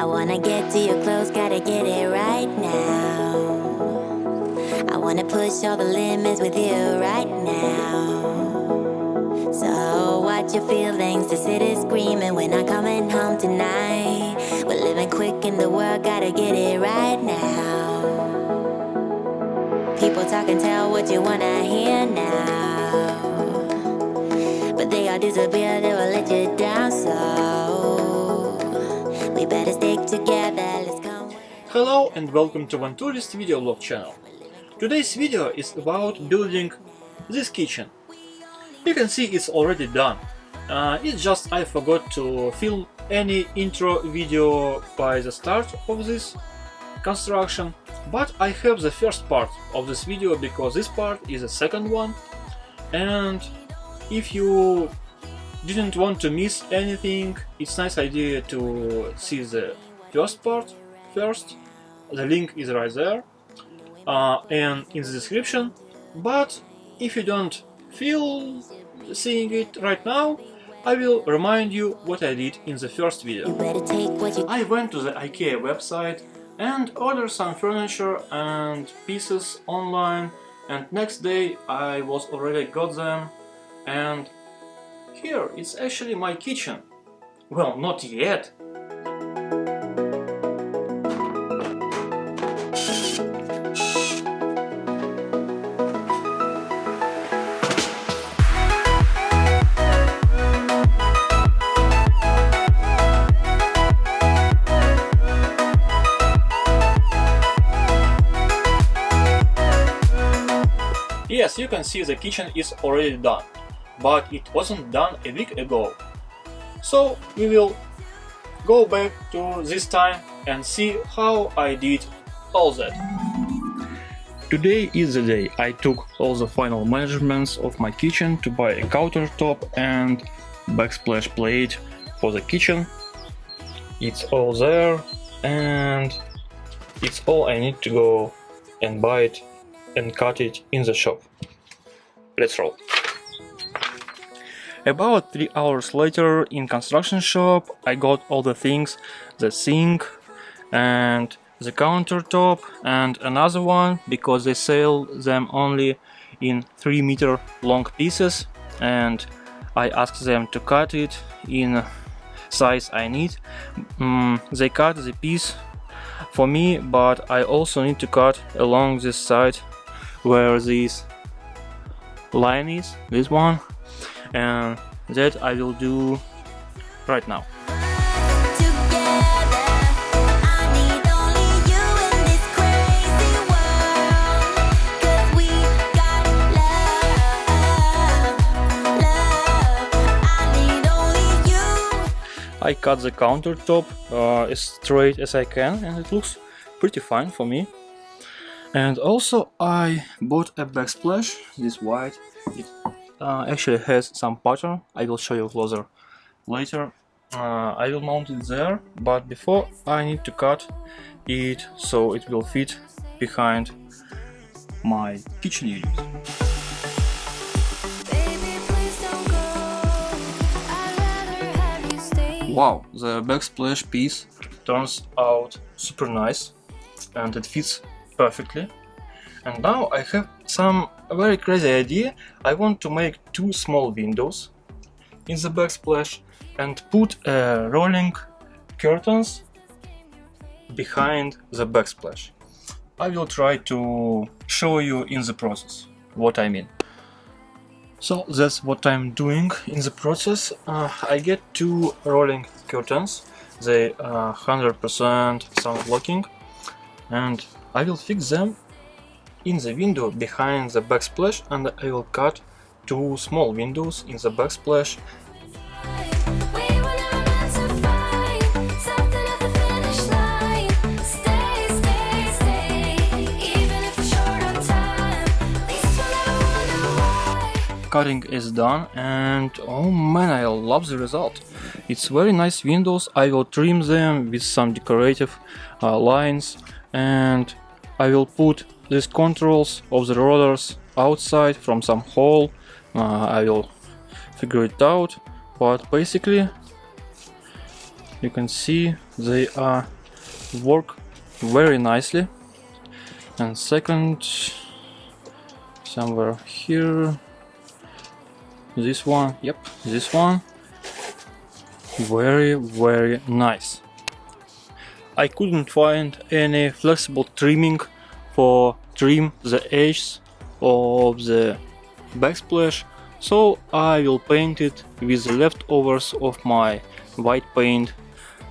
wanna get to your clothes, gotta get it right now. I wanna push all the limits with you right now. So watch your feelings, the city's screaming, we're not coming home tonight. We're living quick in the world, gotta get it right now. People talk and tell what you wanna hear now, but they all disappear, they will let you down. So we better stick together, let's come. Hello and welcome to VanTourist video blog channel. Today's video is about building this kitchen. You can see it's already done. It's just I forgot to film any intro video by the start of this construction, but I have the first part of this video because this part is the second one, and if you didn't want to miss anything, it's a nice idea to see the first part first. The link is right there and in the description, but if you don't feel seeing it right now, I will remind you what I did in the first video. I went to the IKEA website and ordered some furniture and pieces online, and next day I was already got them, and here it's actually my kitchen. Well, not yet. Yes, you can see the kitchen is already done, but it wasn't done a week ago. So we will go back to this time and see how I did all that. Today is the day I took all the final measurements of my kitchen to buy a countertop and backsplash plate for the kitchen. It's all there and it's all I need to go and buy it and cut it in the shop. Let's roll. About 3 hours later in construction shop I got all the things, the sink and the countertop and another one, because they sell them only in 3-meter long pieces, and I asked them to cut it in size I need. They cut the piece for me, but I also need to cut along this side where this line is, this one, and that I will do right now. I cut the countertop as straight as I can, and it looks pretty fine for me. And also I bought a backsplash, this white. It actually has some pattern. I will show you closer later. I will mount it there, but before I need to cut it so it will fit behind my kitchen unit. Wow, the backsplash piece turns out super nice and it fits perfectly. And now I have some very crazy idea. I want to make 2 small windows in the backsplash and put rolling curtains behind the backsplash. I will try to show you in the process what I mean. So that's what I'm doing in the process. I get 2 rolling curtains. They are 100% sound blocking, and I will fix them in the window behind the backsplash, and I will cut 2 small windows in the backsplash. Cutting is done, and oh man, I love the result. It's very nice windows. I will trim them with some decorative lines, and I will put these controls of the rollers outside from some hole. I will figure it out, but basically you can see they are work very nicely. And second, somewhere here, this one, yep, this one, very nice. I couldn't find any flexible trimming for trim the edges of the backsplash, so I will paint it with the leftovers of my white paint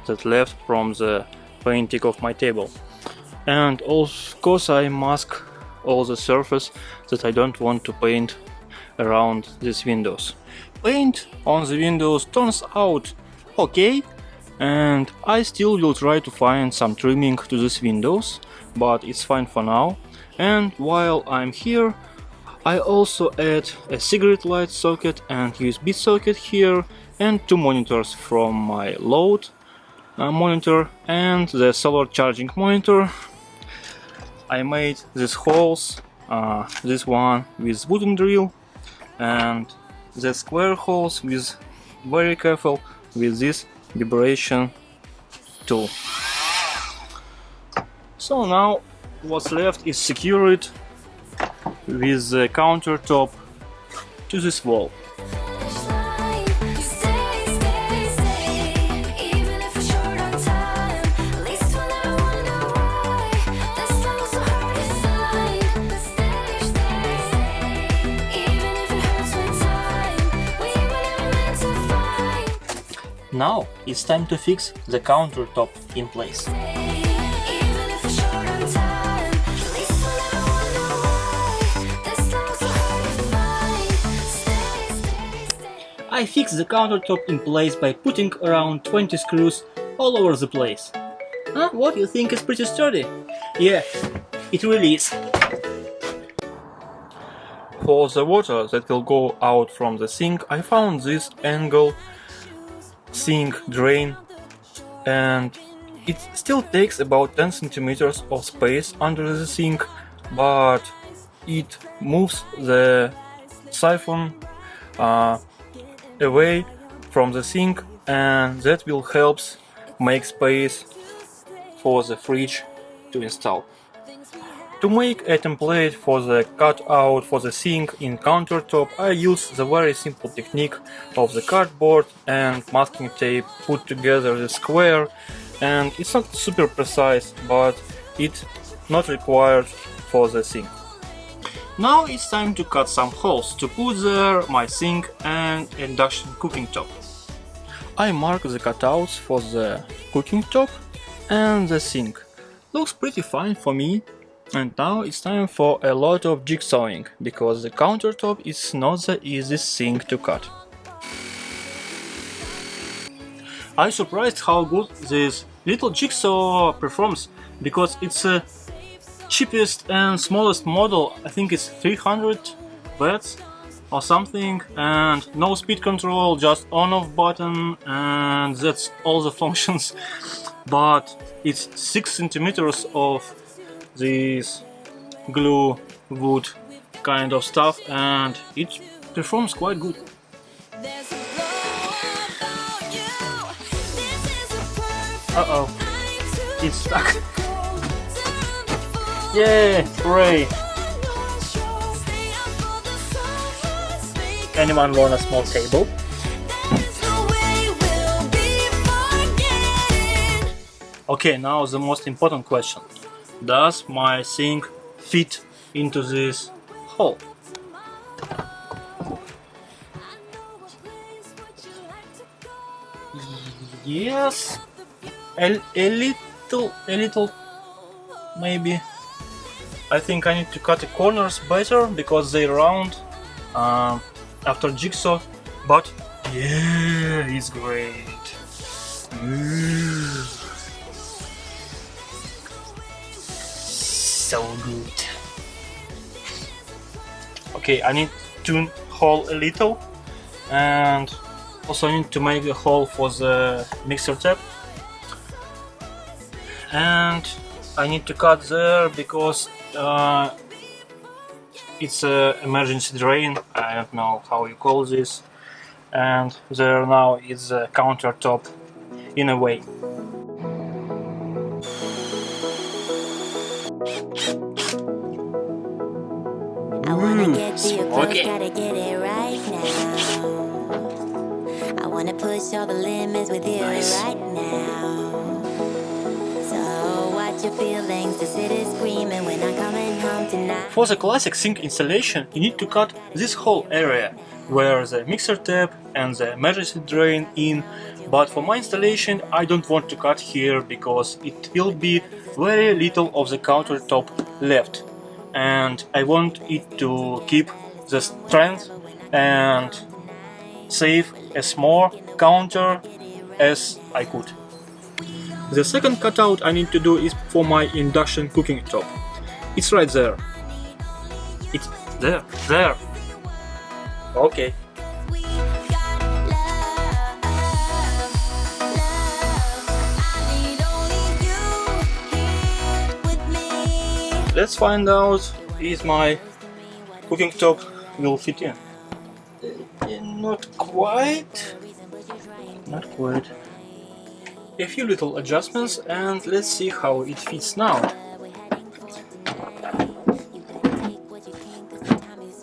that left from the painting of my table. And of course I mask all the surface that I don't want to paint around these windows. Paint on the windows turns out okay, and I still will try to find some trimming to these windows, but it's fine for now. And while I'm here, I also add a cigarette light socket and USB socket here, and two monitors from my load monitor and the solar charging monitor. I made these holes, this one with wooden drill and the square holes with very careful with this vibration tool. So now what's left is secure it with the countertop to this wall. Now it's time to fix the countertop in place. I fixed the countertop in place by putting around 20 screws all over the place. Huh? What, you think it's pretty sturdy? Yeah, it really is. For the water that will go out from the sink, I found this angle sink drain, and it still takes about 10 centimeters of space under the sink, but it moves the siphon away from the sink, and that will help make space for the fridge to install. To make a template for the cutout for the sink in countertop, I use the very simple technique of the cardboard and masking tape, put together the square, and it's not super precise, but it's not required for the sink. Now it's time to cut some holes to put there my sink and induction cooking top. I mark the cutouts for the cooking top and the sink. Looks pretty fine for me. And now it's time for a lot of jigsawing, because the countertop is not the easiest thing to cut. I'm surprised how good this little jigsaw performs, because it's the cheapest and smallest model. I think it's 300 watts or something, and no speed control, just on-off button, and that's all the functions. But it's 6 centimeters of this glue wood kind of stuff, and it performs quite good. Uh-oh, it's stuck. Yeah, hooray! Anyone want a small table? Okay, now the most important question. Does my sink fit into this hole? Yes, a little, maybe. I think I need to cut the corners better because they round after jigsaw, but yeah, it's great. So good. Okay, I need to hole a little, and also need to make a hole for the mixer tap, and I need to cut there because it's an emergency drain. I don't know how you call this, and there now is a countertop in a way. I wanna get to your clothes, Okay. gotta get it right now. I wanna push all the limits with you right now. So watch your feelings, the city's screaming, we're not coming home tonight. For the classic sink installation, you need to cut this whole area where the mixer tap and the emergency drain in, but for my installation I don't want to cut here because it will be very little of the countertop left, and I want it to keep the strength and save as more counter as I could. The second cutout I need to do is for my induction cooking top. It's right there. It's there. Okay. Let's find out if my cooking top will fit in. Not quite. A few little adjustments and let's see how it fits now.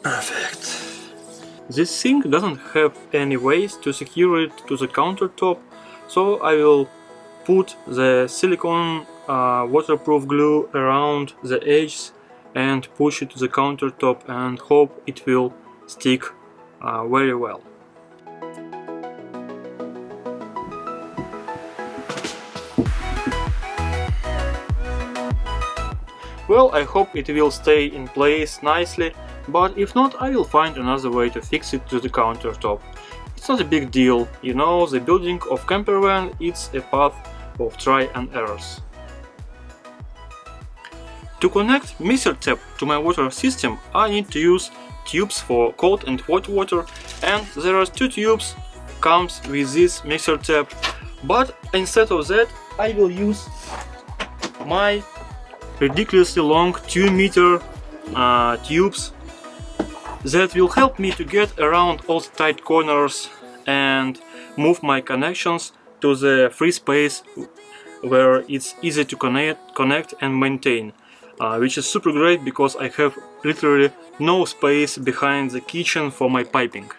Perfect. This sink doesn't have any ways to secure it to the countertop, so I will put the silicone waterproof glue around the edges and push it to the countertop and hope it will stick very well. Well, I hope it will stay in place nicely, but if not, I will find another way to fix it to the countertop. It's not a big deal, you know, the building of camper van, it's a path of try and errors. To connect mixer tap to my water system, I need to use tubes for cold and hot water, and there are two tubes comes with this mixer tap, but instead of that I will use my ridiculously long 2-meter tubes that will help me to get around all the tight corners and move my connections to the free space where it's easy to connect and maintain, which is super great because I have literally no space behind the kitchen for my piping.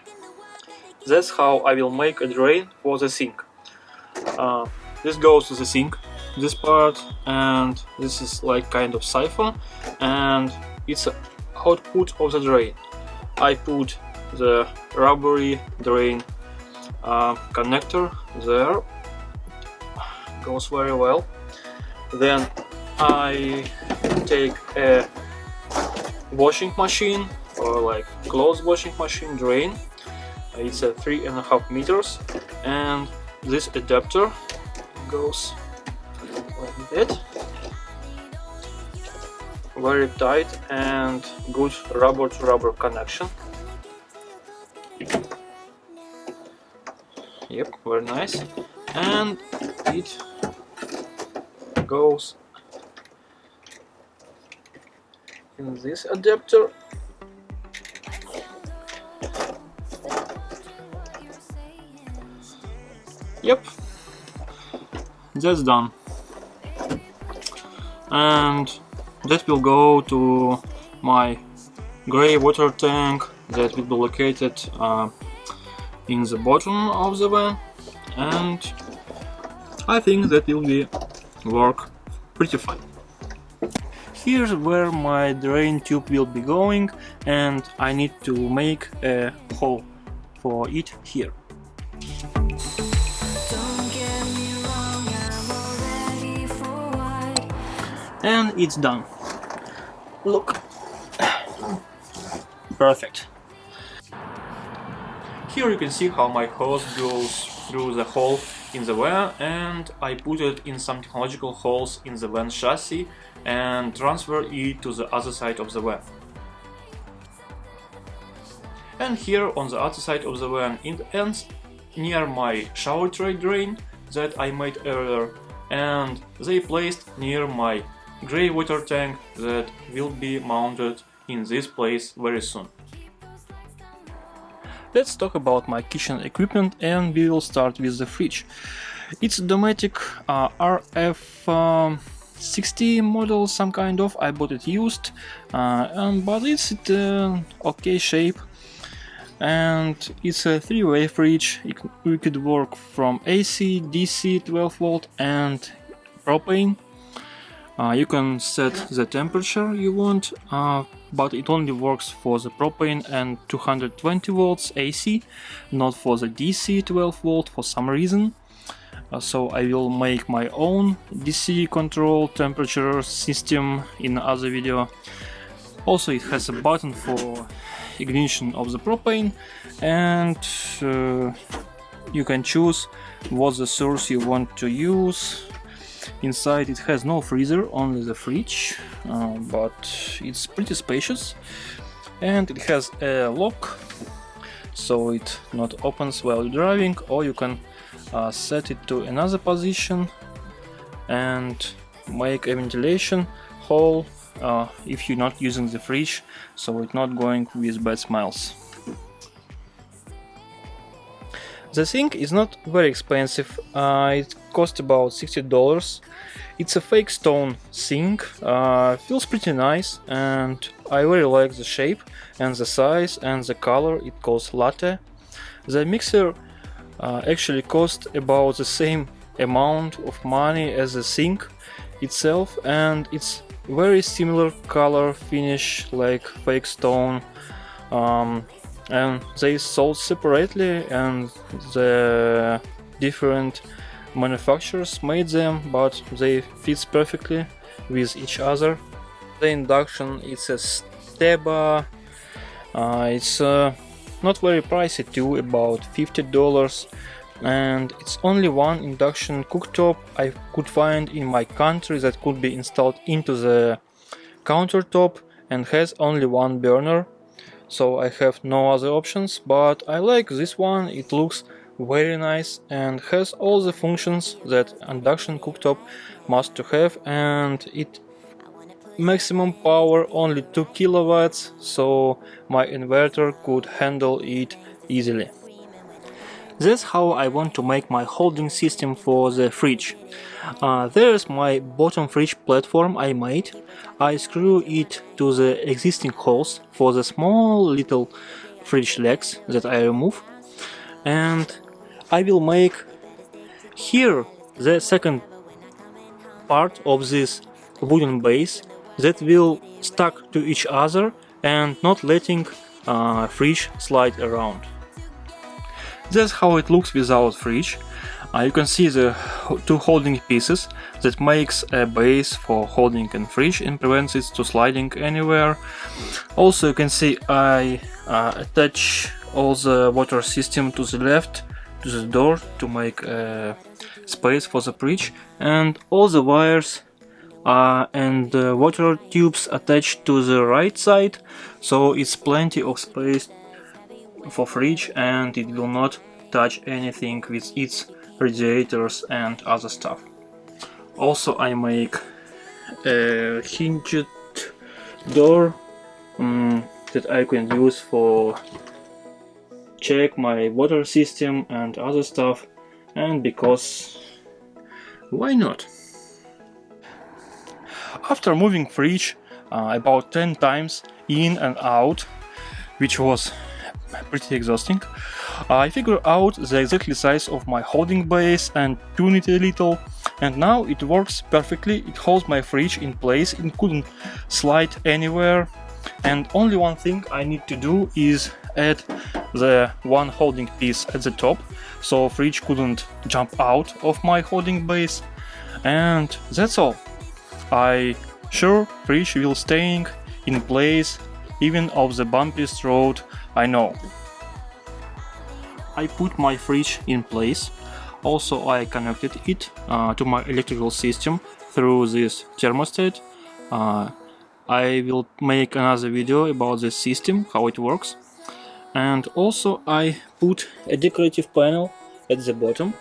That's how I will make a drain for the sink. This goes to the sink, this part, and this is like kind of siphon, and it's an output of the drain. I put the rubbery drain connector there, goes very well. Then I take a washing machine or like clothes washing machine drain. It's a 3.5 meters, and this adapter goes like that, very tight and good rubber to rubber connection. Yep, very nice. And it goes in this adapter. Yep, that's done. And that will go to my gray water tank that will be located in the bottom of the van, and I think that will work pretty fine. Here's where my drain tube will be going, and I need to make a hole for it here. And it's done. Look. Perfect. Here you can see how my hose goes through the hole in the van, and I put it in some technological holes in the van chassis and transfer it to the other side of the van. And here on the other side of the van it ends near my shower tray drain that I made earlier, and they placed near my grey water tank that will be mounted in this place very soon. Let's talk about my kitchen equipment, and we will start with the fridge. It's a Dometic RF 60 model, some kind of. I bought it used, but it's okay shape, and it's a 3-way fridge. It could work from AC, DC, 12 volt and propane. You can set the temperature you want, but it only works for the propane and 220 volts AC, not for the DC 12 volt for some reason. So I will make my own DC control temperature system in other video. Also, it has a button for ignition of the propane, and you can choose what the source you want to use. Inside it has no freezer, only the fridge, but it's pretty spacious, and it has a lock, so it not opens while you're driving, or you can set it to another position and make a ventilation hole if you're not using the fridge, so it's not going with bad smells. The sink is not very expensive, it cost about $60. It's a fake stone sink, feels pretty nice, and I really like the shape and the size and the color. It calls latte. The mixer actually cost about the same amount of money as the sink itself, and it's very similar color finish like fake stone, and they sold separately, and the different manufacturers made them, but they fit perfectly with each other. The induction, it's a Steba, it's not very pricey too, about $50, and it's only one induction cooktop I could find in my country that could be installed into the countertop and has only one burner, so I have no other options, but I like this one. It looks very nice and has all the functions that induction cooktop must to have, and it maximum power only 2 kilowatts, so my inverter could handle it easily. That's how I want to make my holding system for the fridge. There's my bottom fridge platform I made. I screw it to the existing holes for the small little fridge legs that I remove, and I will make here the second part of this wooden base that will stuck to each other and not letting fridge slide around. That's how it looks without fridge. You can see the two holding pieces that makes a base for holding a fridge and prevents it to sliding anywhere. Also, you can see I attach all the water system to the left to the door to make a space for the fridge, and all the wires and water tubes attached to the right side, so it's plenty of space for fridge and it will not touch anything with its radiators and other stuff. Also, I make a hinged door that I can use for check my water system and other stuff, and because why not? After moving fridge about 10 times in and out, which was pretty exhausting, I figured out the exactly size of my holding base and tune it a little, and now it works perfectly. It holds my fridge in place, it couldn't slide anywhere, and only one thing I need to do is add the one holding piece at the top, so fridge couldn't jump out of my holding base, and that's all. I sure fridge will staying in place even off the bumpiest road, I know. I put my fridge in place. Also, I connected it to my electrical system through this thermostat. I will make another video about this system, how it works. And also I put a decorative panel at the bottom,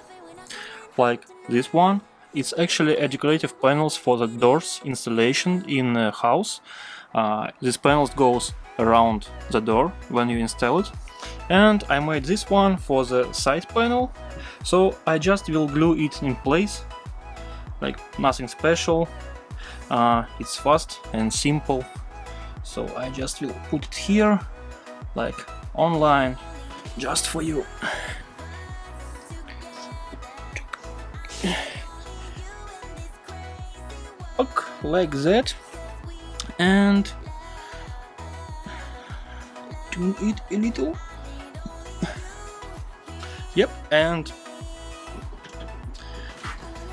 like this one. It's actually a decorative panels for the doors installation in a house. This panel goes around the door when you install it. And I made this one for the side panel, so I just will glue it in place, like nothing special. It's fast and simple, so I just will put it here, like online, just for you. Like that, and tune it a little. Yep, and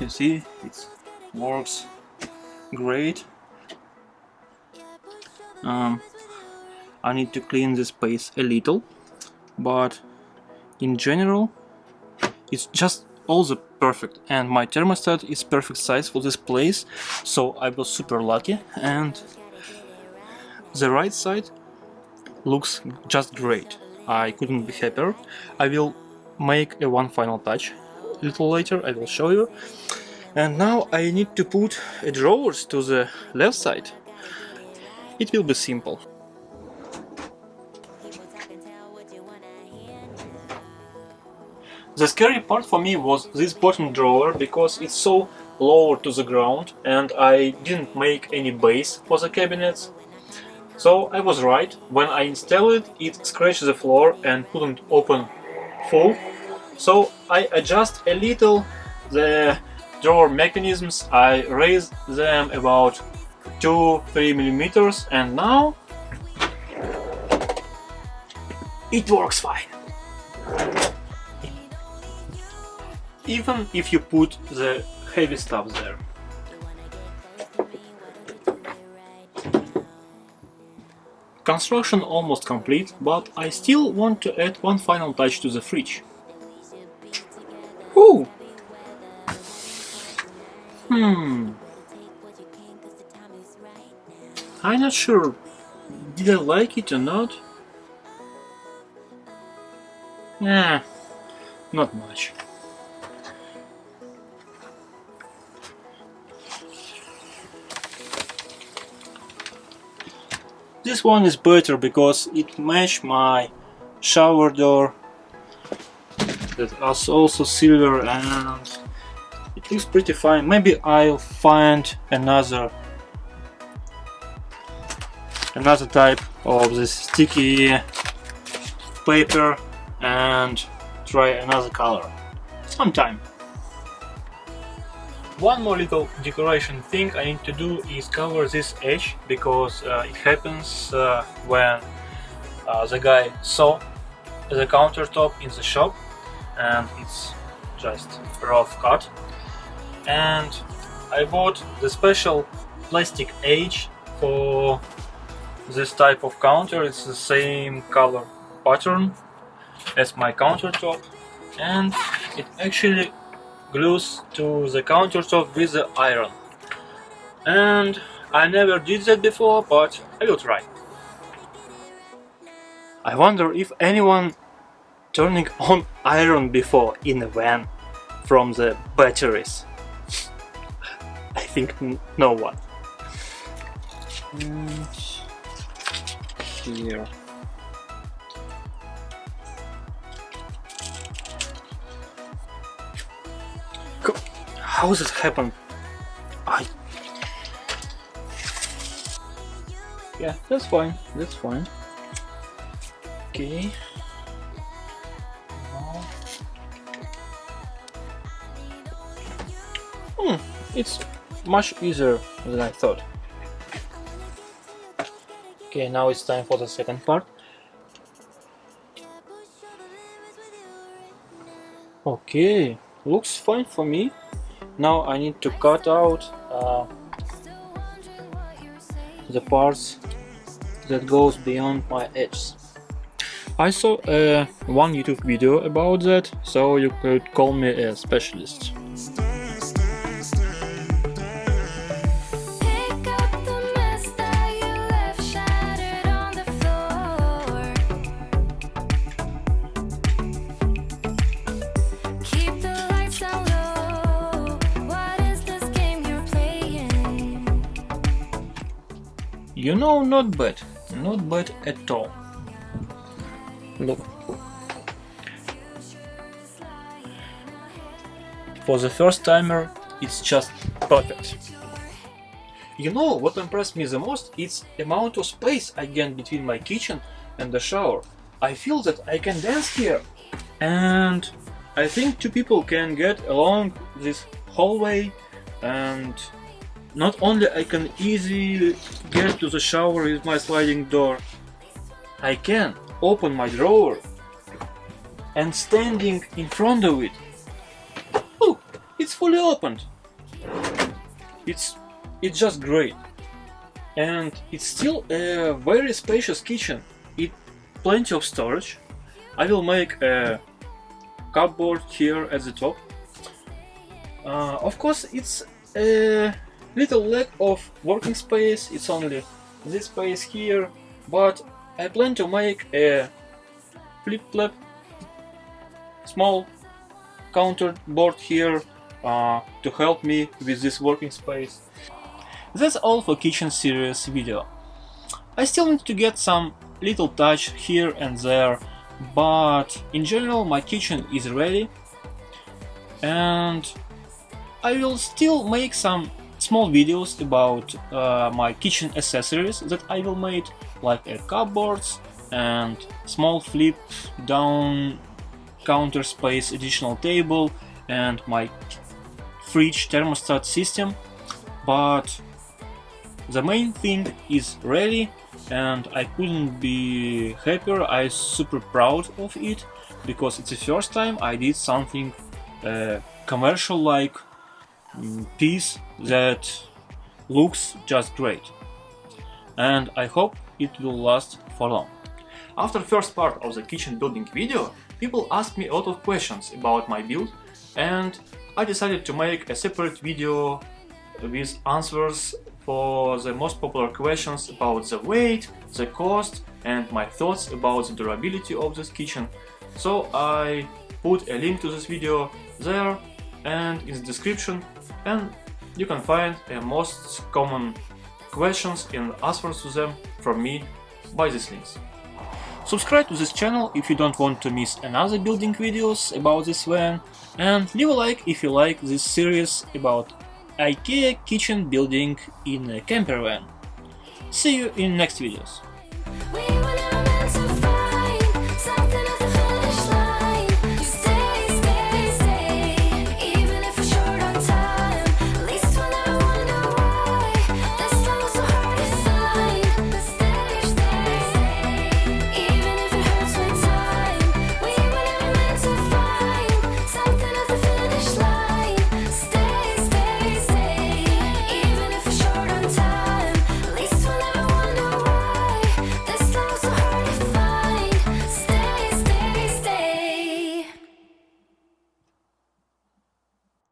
you see it works great. I need to clean the space a little, but in general it's just all the perfect, and my thermostat is perfect size for this place, so I was super lucky. And the right side looks just great. I couldn't be happier. I will make one final touch a little later, I will show you. And now I need to put drawers to the left side. It will be simple. The scary part for me was this bottom drawer, because it's so lower to the ground and I didn't make any base for the cabinets. So I was right, when I installed it, it scratched the floor and couldn't open full. So I adjust a little the drawer mechanisms, I raise them about 2-3 millimeters, and now it works fine. Even if you put the heavy stuff there. Construction almost complete, but I still want to add one final touch to the fridge. Ooh. I'm not sure, did I like it or not? Nah, not much. This one is better because it matches my shower door, that is also silver, and it looks pretty fine. Maybe I'll find another type of this sticky paper and try another color sometime. One more little decoration thing I need to do is cover this edge, because it happens when the guy saw the countertop in the shop and it's just rough cut, and I bought the special plastic edge for this type of counter. It's the same color pattern as my countertop, and it actually glues to the countertop with the iron. And I never did that before, but I will try. I wonder if anyone turning on iron before in a van from the batteries. I think no one. And here. How does it happen? Yeah, that's fine. That's fine. Okay. It's much easier than I thought. Okay, now it's time for the second part. Okay, looks fine for me. Now I need to cut out the parts that goes beyond my edges. I saw one YouTube video about that, so you could call me a specialist. You know, not bad at all. Look. For the first timer, it's just perfect. You know what impressed me the most? It's the amount of space I get between my kitchen and the shower. I feel that I can dance here. And I think two people can get along this hallway, and not only I can easily get to the shower with my sliding door, I can open my drawer and standing in front of it. Oh, it's fully opened. It's just great. And it's still a very spacious kitchen. It plenty of storage. I will make a cupboard here at the top. Of course, it's a little lack of working space. It's only this space here, but I plan to make a flip-flap small counter board here to help me with this working space. That's all for kitchen series video. I still need to get some little touch here and there, but in general my kitchen is ready, and I will still make some small videos about my kitchen accessories that I will make, like cupboards and small flip down counter space, additional table, and my fridge thermostat system. But the main thing is ready, and I couldn't be happier. I'm super proud of it, because it's the first time I did something commercial like piece that looks just great, and I hope it will last for long. After the first part of the kitchen building video, people asked me a lot of questions about my build, and I decided to make a separate video with answers for the most popular questions about the weight, the cost, and my thoughts about the durability of this kitchen. So I put a link to this video there and in the description, and you can find the most common questions and answers to them from me by these links. Subscribe to this channel if you don't want to miss another building videos about this van, and leave a like if you like this series about IKEA kitchen building in a camper van. See you in next videos.